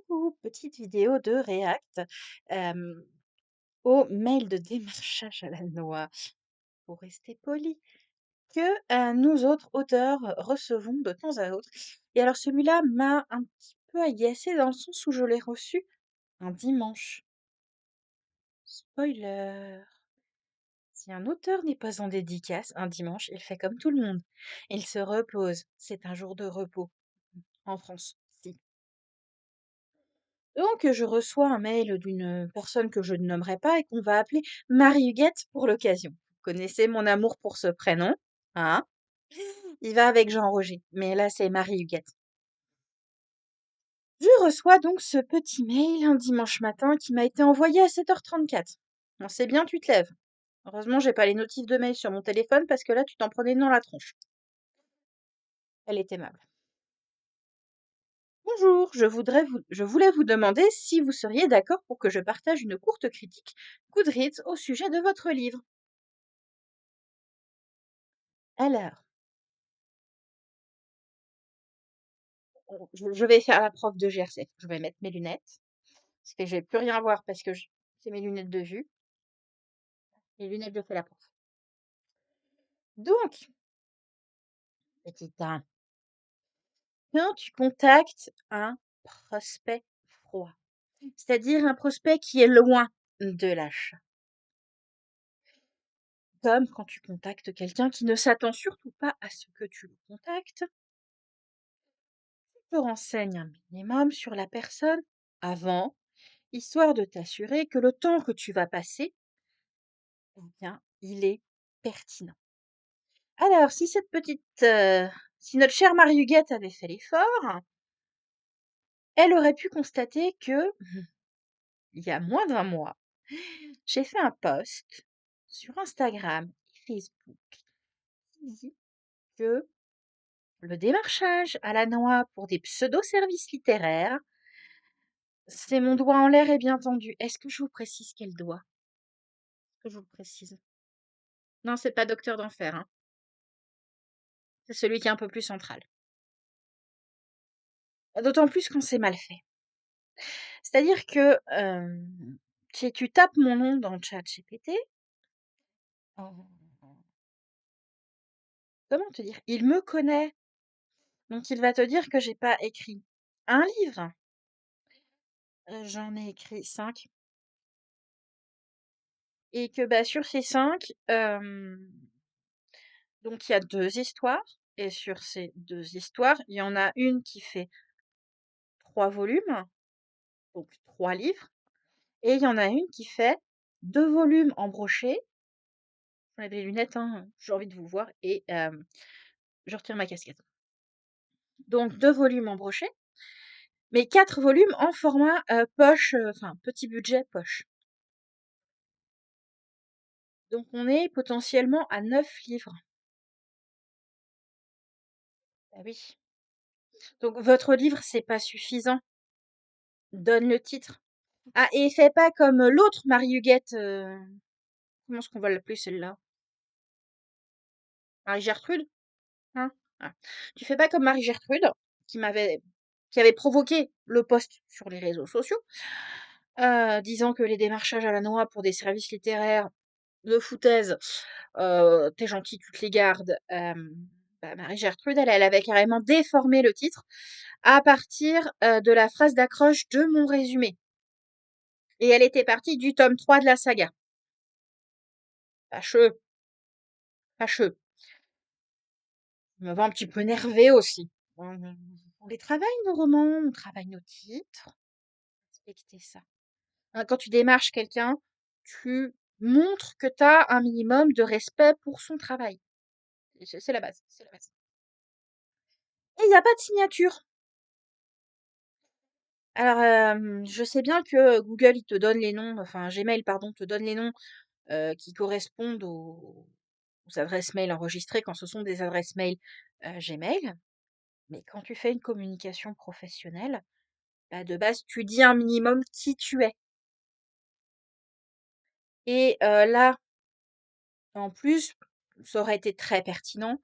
Coucou, petite vidéo de React euh, au mail de démarchage à la noix, pour rester poli, que nous autres auteurs recevons de temps à autre. Et alors celui-là m'a un petit peu agacée dans le sens où je l'ai reçu un dimanche. Spoiler. Si un auteur n'est pas en dédicace un dimanche, il fait comme tout le monde. Il se repose. C'est un jour de repos en France. Si. Donc, je reçois un mail d'une personne que je ne nommerai pas et qu'on va appeler Marie-Huguette pour l'occasion. Vous connaissez mon amour pour ce prénom, hein? Il va avec Jean-Roger, mais là, c'est Marie-Huguette. Je reçois donc ce petit mail un dimanche matin qui m'a été envoyé à 7h34. Bon, c'est bien, tu te lèves. Heureusement, j'ai pas les notifs de mail sur mon téléphone parce que là, tu t'en prenais dans la tronche. Elle est aimable. Bonjour, je voulais vous demander si vous seriez d'accord pour que je partage une courte critique Goodreads au sujet de votre livre. Alors, je vais faire la prof de GRC. Je vais mettre mes lunettes, parce que je vais plus rien voir parce que c'est mes lunettes de vue. Les lunettes, je fais la prof. Donc, petit 1, quand tu contactes un prospect froid, c'est-à-dire un prospect qui est loin de l'achat, comme quand tu contactes quelqu'un qui ne s'attend surtout pas à ce que tu le contactes, tu te renseignes un minimum sur la personne avant, histoire de t'assurer que le temps que tu vas passer, eh bien, il est pertinent. Alors, si notre chère Marie-Huguette avait fait l'effort, elle aurait pu constater que, il y a moins d'un mois, j'ai fait un post sur Instagram et Facebook qui dit que le démarchage à la noix pour des pseudo-services littéraires, c'est mon doigt en l'air et bien tendu. Est-ce que je vous précise quel doigt? Est-ce que je vous le précise? Non, c'est pas Docteur d'Enfer, hein. C'est celui qui est un peu plus central. D'autant plus quand c'est mal fait. C'est-à-dire que si tu tapes mon nom dans le chat GPT, comment te dire? Il me connaît. Donc il va te dire que j'ai pas écrit un livre. J'en ai écrit 5. Et que bah, sur ces 5, donc il y a 2 histoires. Et sur ces 2 histoires, il y en a une qui fait 3 volumes, donc 3 livres. Et il y en a une qui fait 2 volumes en broché. J'enlève les lunettes, hein, j'ai envie de vous voir. Et je retire ma casquette. Donc 2 volumes en broché, mais 4 volumes en format poche, enfin petit budget poche. Donc on est potentiellement à 9 livres. Ah oui. Donc votre livre, c'est pas suffisant. Donne le titre. Ah, et fais pas comme l'autre Marie-Huguette. Comment est-ce qu'on va l'appeler celle-là? Marie-Gertrude? Hein? Ah. Tu fais pas comme Marie-Gertrude, qui m'avait qui avait provoqué le post sur les réseaux sociaux, disant que les démarchages à la noix pour des services littéraires de foutaise, t'es gentil, tu te les gardes. Bah, Marie-Gertrude, elle avait carrément déformé le titre à partir de la phrase d'accroche de mon résumé. Et elle était partie du tome 3 de la saga. Fâcheux, fâcheux. Ça m'avait un petit peu énervé aussi. On les travaille, nos romans, on travaille nos titres. Respectez ça. Hein, quand tu démarches quelqu'un, tu montres que tu as un minimum de respect pour son travail. C'est la base, c'est la base. Et il n'y a pas de signature. Alors, je sais bien que Google, il te donne les noms, enfin Gmail, pardon, te donne les noms qui correspondent aux adresses mail enregistrées quand ce sont des adresses mail Gmail. Mais quand tu fais une communication professionnelle, bah, de base, tu dis un minimum qui tu es. Et là, en plus, ça aurait été très pertinent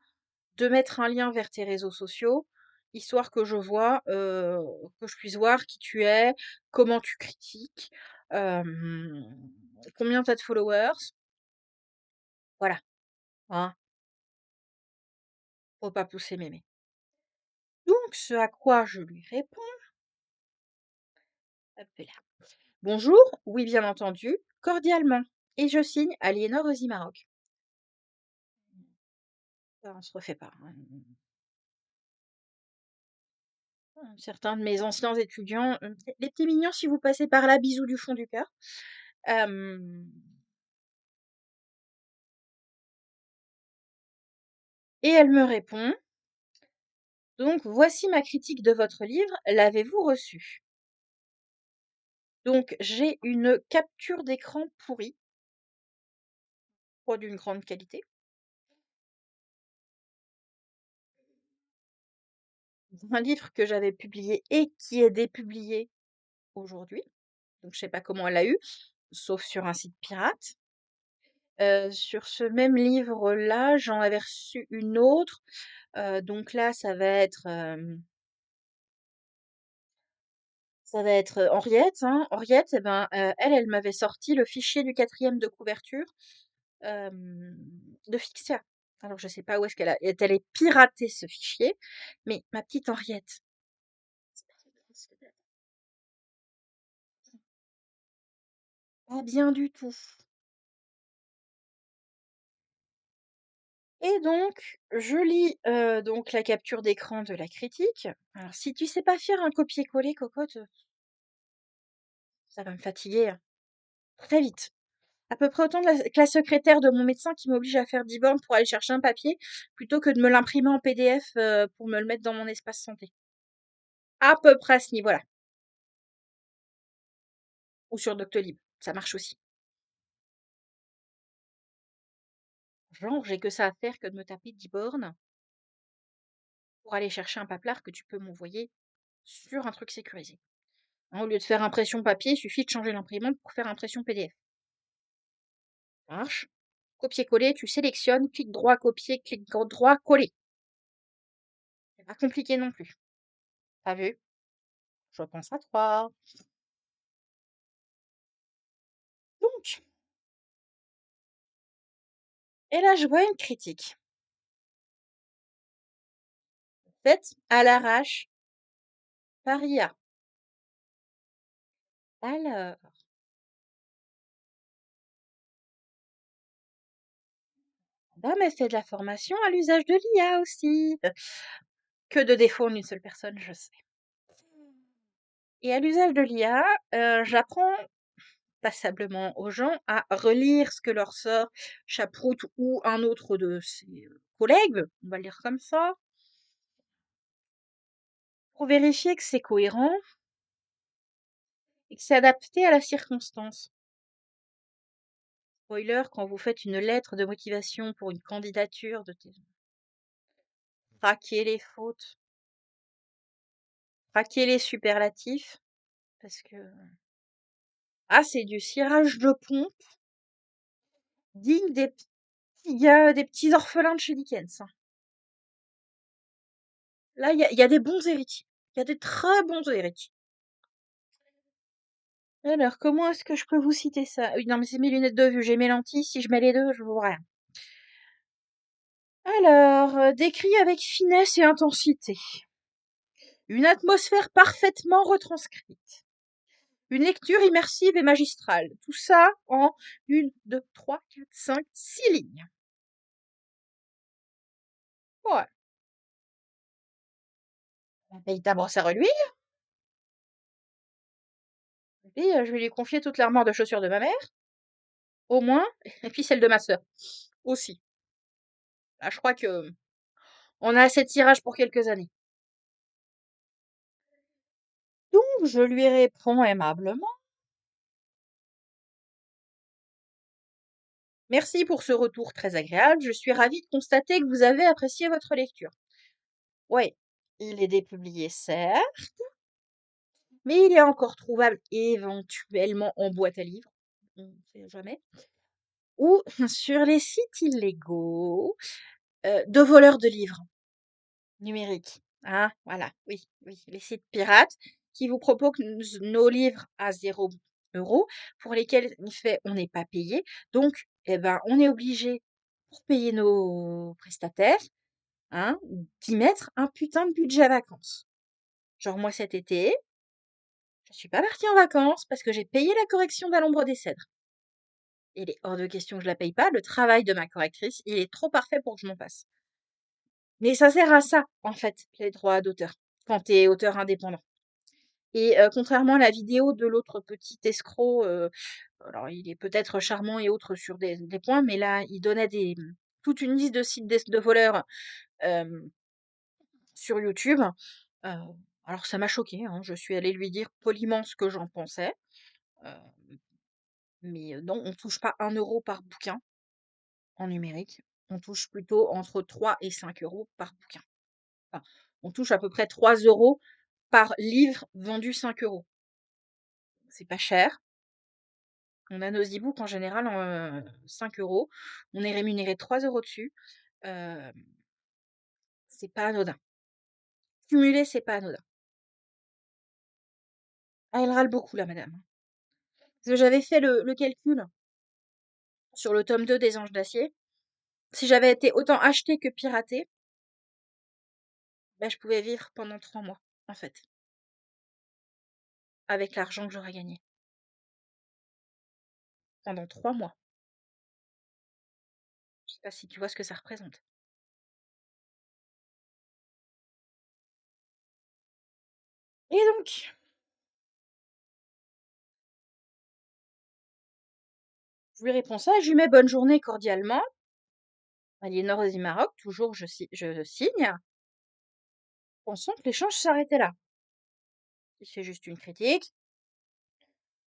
de mettre un lien vers tes réseaux sociaux histoire que que je puisse voir qui tu es, comment tu critiques, hem, combien tu as de followers, voilà, hein, faut pas pousser mémé. Donc ce à quoi je lui réponds, hop là: «Bonjour, oui bien entendu, cordialement» et je signe Aliénor Rosie-Maroc. Ça, on se refait pas, hein. Certains de mes anciens étudiants, «Les petits mignons, si vous passez par là, bisous du fond du cœur». Hem et elle me répond: «Donc voici ma critique de votre livre, l'avez-vous reçu?» Donc j'ai une capture d'écran pourrie, pas d'une grande qualité, d'un livre que j'avais publié et qui est dépublié aujourd'hui, donc je sais pas comment elle l'a eu, sauf sur un site pirate. Sur ce même livre-là, j'en avais reçu une autre, donc là ça va être, Henriette, hein. Henriette et ben, elle m'avait sorti le fichier du quatrième de couverture, hem, de Fixia. Alors je sais pas où est allée pirater ce fichier, mais ma petite Henriette, pas bien du tout. Et donc je lis, donc la capture d'écran de la critique. Alors si tu sais pas faire un copier-coller cocotte, ça va me fatiguer, hein, très vite. À peu près autant que la secrétaire de mon médecin qui m'oblige à faire 10 bornes pour aller chercher un papier, plutôt que de me l'imprimer en PDF, pour me le mettre dans mon espace santé. À peu près à ce niveau-là. Ou sur Doctolib, ça marche aussi. Genre, j'ai que ça à faire que de me taper 10 bornes pour aller chercher un paplard que tu peux m'envoyer sur un truc sécurisé. Hein, au lieu de faire impression papier, il suffit de changer l'imprimante pour faire impression PDF. Ça marche. Copier-coller, tu sélectionnes, clic droit copier, clic droit coller. C'est pas compliqué non plus. T'as vu? Je pense à toi. Donc, et là, je vois une critique faite à l'arrache par IA. Alors, dame, elle fait de la formation à l'usage de l'IA aussi. Que de défauts en une seule personne, je sais. Et à l'usage de l'IA, j'apprends passablement aux gens à relire ce que leur sort Chaprout ou un autre de ses collègues, on va le dire comme ça, pour vérifier que c'est cohérent et que c'est adapté à la circonstance. Spoiler, quand vous faites une lettre de motivation pour une candidature, traquez les fautes, traquez les superlatifs, parce que ah, c'est du cirage de pompe digne des petits gars, des petits orphelins de chez Dickens, hein. Là, il y a des bons héritiers. Il y a des très bons héritiers. Alors, comment est-ce que je peux vous citer ça? Oui, non, mais c'est mes lunettes de vue, j'ai mes lentilles, si je mets les 2, je vois rien. Alors, décrit avec finesse et intensité. Une atmosphère parfaitement retranscrite. Une lecture immersive et magistrale. Tout ça en 1, 2, 3, 4, 5, 6 lignes. Ouais. Bah, paye ta brosse à reluire. Et je vais lui confier toute l'armoire de chaussures de ma mère, au moins, et puis celle de ma sœur, aussi. Là, je crois que on a assez de tirages pour quelques années. Donc, je lui réponds aimablement: «Merci pour ce retour très agréable. Je suis ravie de constater que vous avez apprécié votre lecture. Ouais, il est dépublié, certes, mais il est encore trouvable éventuellement en boîte à livres, on ne sait jamais, ou sur les sites illégaux, de voleurs de livres numériques. Ah, voilà, oui, oui, les sites pirates qui vous proposent nos livres à 0 € pour lesquels on n'est pas payé. Donc, eh ben, on est obligé, pour payer nos prestataires, hein, d'y mettre un putain de budget vacances. Genre moi cet été, je suis pas partie en vacances parce que j'ai payé la correction d'À l'ombre des cèdres. Il est hors de question que je la paye pas. Le travail de ma correctrice, il est trop parfait pour que je m'en passe. Mais ça sert à ça, en fait, les droits d'auteur, quand tu es auteur indépendant. Et contrairement à la vidéo de l'autre petit escroc, alors il est peut-être charmant et autres sur des points, mais là, il donnait toute une liste de sites de voleurs hem, sur YouTube. Heu, alors ça m'a choquée, hein, je suis allée lui dire poliment ce que j'en pensais, heu, mais non, on touche pas 1 € par bouquin en numérique. On touche plutôt entre 3 et 5 € par bouquin. Enfin, on touche à peu près 3 € par livre vendu 5 €. C'est pas cher. On a nos e-books en général en 5 €. On est rémunéré 3 € dessus. Heu, c'est pas anodin. Cumuler, c'est pas anodin. Ah, elle râle beaucoup la madame, hein. Parce que j'avais fait le calcul sur le tome 2 des Anges d'Acier. Si j'avais été autant achetée que piratée, bah, je pouvais vivre pendant 3 mois, en fait, avec l'argent que j'aurais gagné. Pendant 3 mois. Je sais pas si tu vois ce que ça représente. Et donc, je lui réponds ça, je lui mets bonne journée cordialement. Aliénor Zimarok, toujours je signe, pensant que l'échange s'arrêtait là. Si c'est juste une critique.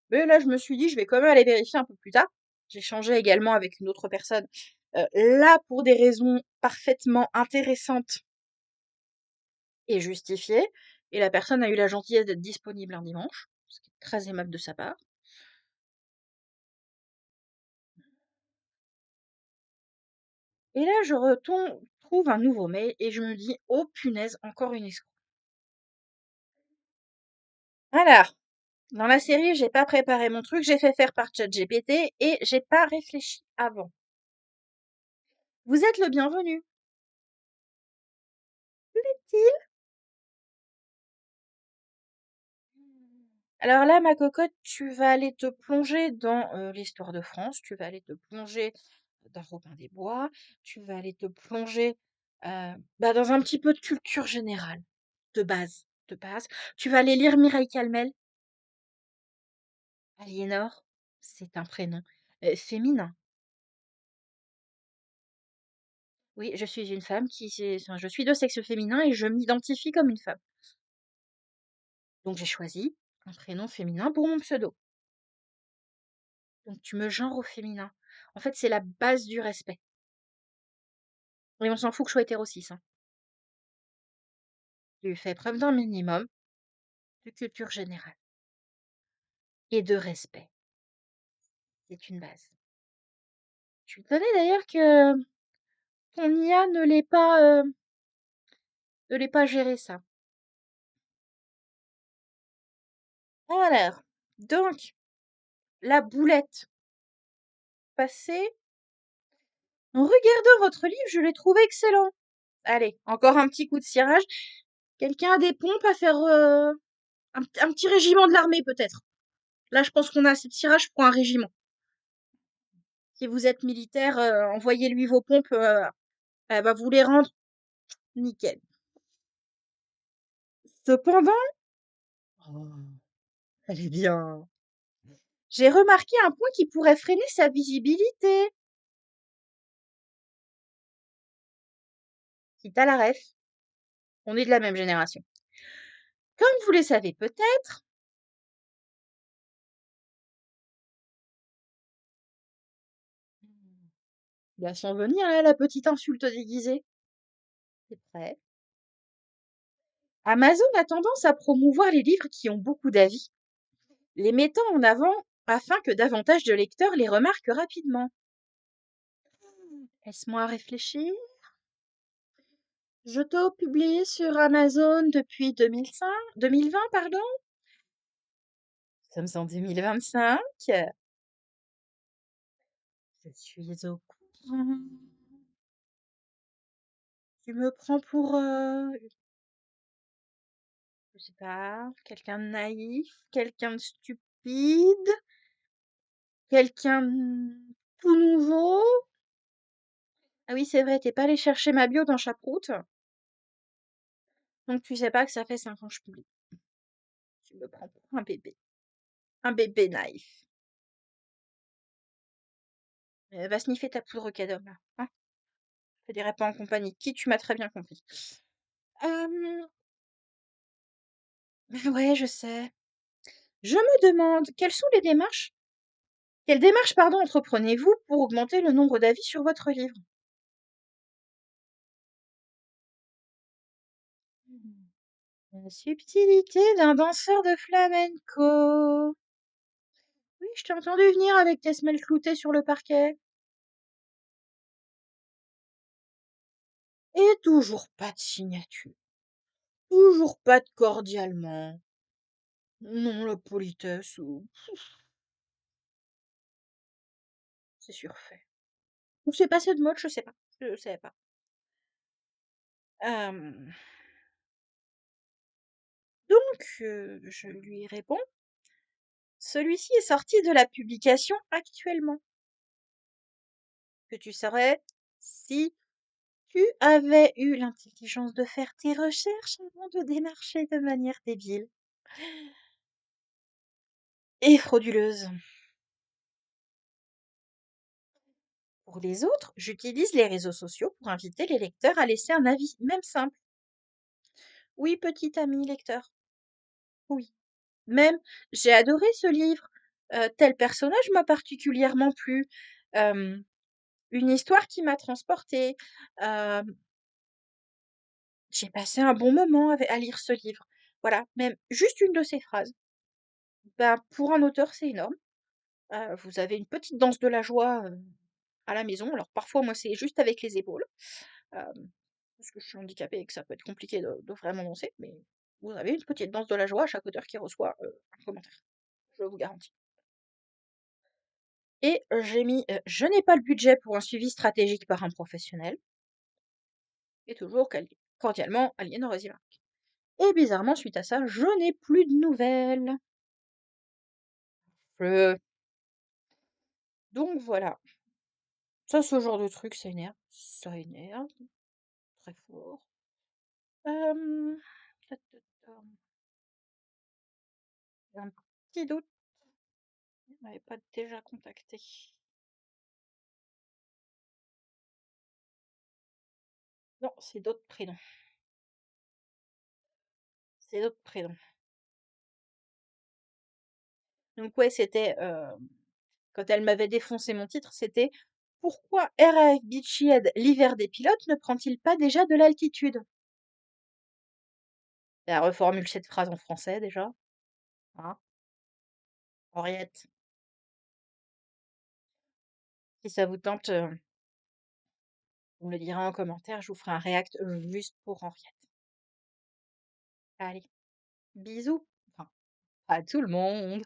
Mais là, je me suis dit, je vais quand même aller vérifier un peu plus tard. J'ai changé également avec une autre personne, là pour des raisons parfaitement intéressantes et justifiées. Et la personne a eu la gentillesse d'être disponible un dimanche, ce qui est très aimable de sa part. Et là, trouve un nouveau mail et je me dis, oh punaise, encore une escroc. Alors, dans la série, j'ai pas préparé mon truc, j'ai fait faire par ChatGPT et j'ai pas réfléchi avant. Vous êtes le bienvenu. Alors là, ma cocotte, tu vas aller te plonger dans l'histoire de France, tu vas aller te plonger dans Robin des Bois, tu vas aller te plonger dans un petit peu de culture générale, de base, de base. Tu vas aller lire Mireille Calmel. Aliénor, c'est un prénom féminin. Oui, je suis une femme enfin, je suis de sexe féminin et je m'identifie comme une femme. Donc j'ai choisi un prénom féminin pour mon pseudo. Donc tu me genres au féminin. En fait, c'est la base du respect. Et on s'en fout que je sois hétéro cis, hein. Tu fais preuve d'un minimum de culture générale et de respect. C'est une base. Je suis étonnée d'ailleurs que ton IA ne l'ait pas géré ça. Alors, donc, la boulette passée. En regardant votre livre, je l'ai trouvé excellent. Allez, encore un petit coup de cirage. Quelqu'un a des pompes à faire un petit régiment de l'armée peut-être. Là, je pense qu'on a assez de cirage pour un régiment. Si vous êtes militaire, envoyez-lui vos pompes, elle va vous les rendre nickel. Cependant, oh, elle est bien. J'ai remarqué un point qui pourrait freiner sa visibilité. Si t'as la ref, on est de la même génération. Comme vous le savez peut-être, il va s'en venir là, la petite insulte déguisée. C'est prêt. Amazon a tendance à promouvoir les livres qui ont beaucoup d'avis, les mettant en avant afin que davantage de lecteurs les remarquent rapidement. Laisse-moi réfléchir. Je t'ai sur Amazon depuis 2020, pardon. Nous sommes en 2025. Je suis au courant. Tu me prends pour, je sais pas, quelqu'un de naïf, quelqu'un de stupide, quelqu'un de tout nouveau. Ah oui, c'est vrai, t'es pas allé chercher ma bio dans Chaproute, donc tu sais pas que ça fait 5 ans que je publie. Tu me prends pour un bébé naïf. Va sniffer ta poudre Cadom, là, hein. Je te dirai pas en compagnie. Qui tu m'as très bien compris. Euh, ouais, je sais. Je me demande, quelles démarches, pardon, entreprenez-vous pour augmenter le nombre d'avis sur votre livre? La subtilité d'un danseur de flamenco. Oui, je t'ai entendu venir avec tes semelles cloutées sur le parquet. Et toujours pas de signature. Toujours pas de cordialement. Non, la politesse, c'est surfait. Ou c'est passé de mode, je sais pas. Je sais pas. Euh, je lui réponds. Celui-ci est sorti de la publication actuellement. Que tu saurais si tu avais eu l'intelligence de faire tes recherches avant de démarcher de manière débile et frauduleuse. Pour les autres, j'utilise les réseaux sociaux pour inviter les lecteurs à laisser un avis, même simple. Oui, petit ami lecteur. Oui. Même, j'ai adoré ce livre. Tel personnage m'a particulièrement plu. Euh, une histoire qui m'a transportée. Euh, j'ai passé un bon moment à lire ce livre. Voilà, même juste une de ces phrases. Ben, pour un auteur, c'est énorme. Vous avez une petite danse de la joie à la maison. Alors parfois, moi, c'est juste avec les épaules, parce que je suis handicapée et que ça peut être compliqué de vraiment danser, mais vous avez une petite danse de la joie à chaque auteur qui reçoit un commentaire. Je vous garantis. Et j'ai mis je n'ai pas le budget pour un suivi stratégique par un professionnel. Et toujours cordialement, Aliénor Résilient. Et bizarrement, suite à ça, je n'ai plus de nouvelles. Je- Donc voilà. Ça, ce genre de truc, ça énerve. Ça énerve. Très fort. Euh, ta, ta, ta. J'ai un petit doute. Il m'avait pas déjà contacté. Non, c'est d'autres prénoms. C'est d'autres prénoms. Donc ouais, c'était quand elle m'avait défoncé mon titre, c'était pourquoi RAF Beachy Head, l'hiver des pilotes, ne prend-il pas déjà de l'altitude? Elle reformule cette phrase en français déjà. Hein, Henriette. Si ça vous tente, vous me le direz en commentaire, je vous ferai un react juste pour Henriette. Allez, bisous. Enfin, à tout le monde.